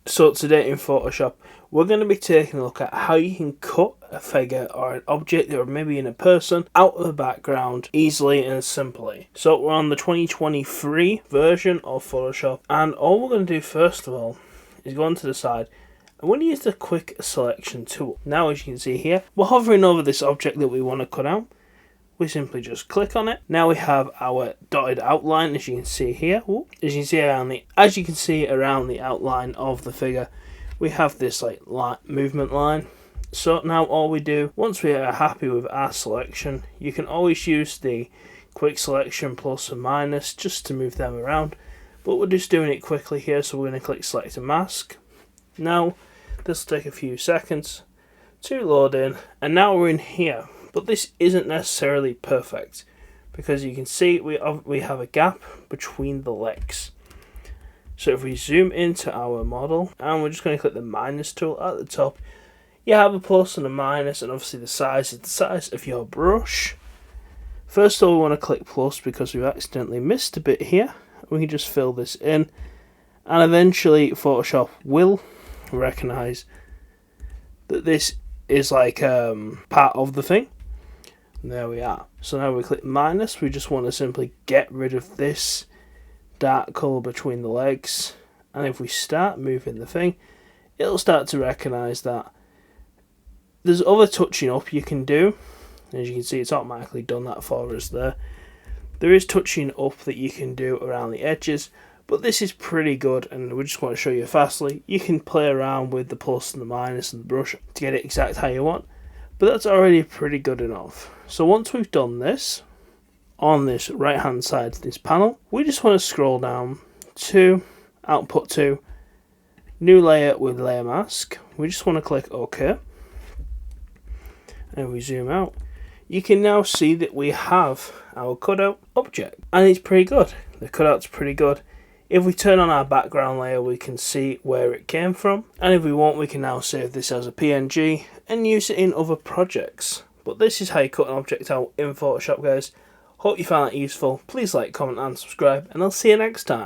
So today in Photoshop, we're going to be taking a look at how you can cut a figure or an object or maybe in a person out of the background easily and simply. So we're on the 2023 version of Photoshop, and all we're going to do first of all is go onto the side. I'm going to use the quick selection tool. Now as you can see here, we're hovering over this object that we want to cut out. We simply just click on it. Now we have our dotted outline, as you can see here. As you can see around the outline of the figure, we have this movement line. So now all we do, once we are happy with our selection, you can always use the quick selection plus and minus just to move them around. But we're just doing it quickly here, so we're going to click select a mask. Now this will take a few seconds to load in, and now we're in here. But this isn't necessarily perfect because you can see we have a gap between the legs. So if we zoom into our model, and we're just going to click the minus tool at the top, you have a plus and a minus, and obviously the size is the size of your brush. First of all, we want to click plus because we've accidentally missed a bit here. We can just fill this in, and eventually Photoshop will recognize that this is like part of the thing. There we are. So now we click minus. We just want to simply get rid of this dark colour between the legs, and if we start moving the thing, it'll start to recognise that there's other touching up you can do. As you can see, it's automatically done that for us there. There is touching up that you can do around the edges, but this is pretty good, and we just want to show you fastly. You can play around with the plus and the minus and the brush to get it exact how you want, but that's already pretty good enough. So once we've done this, on this right hand side of this panel, we just want to scroll down to output to new layer with layer mask. We just want to click OK, and we zoom out. You can now see that we have our cutout object, and it's pretty good. The cutout's pretty good. If we turn on our background layer, we can see where it came from, and if we want, we can now save this as a PNG and use it in other projects. But this is how you cut an object out in Photoshop, guys. Hope you found that useful. Please like, comment and subscribe, and I'll see you next time.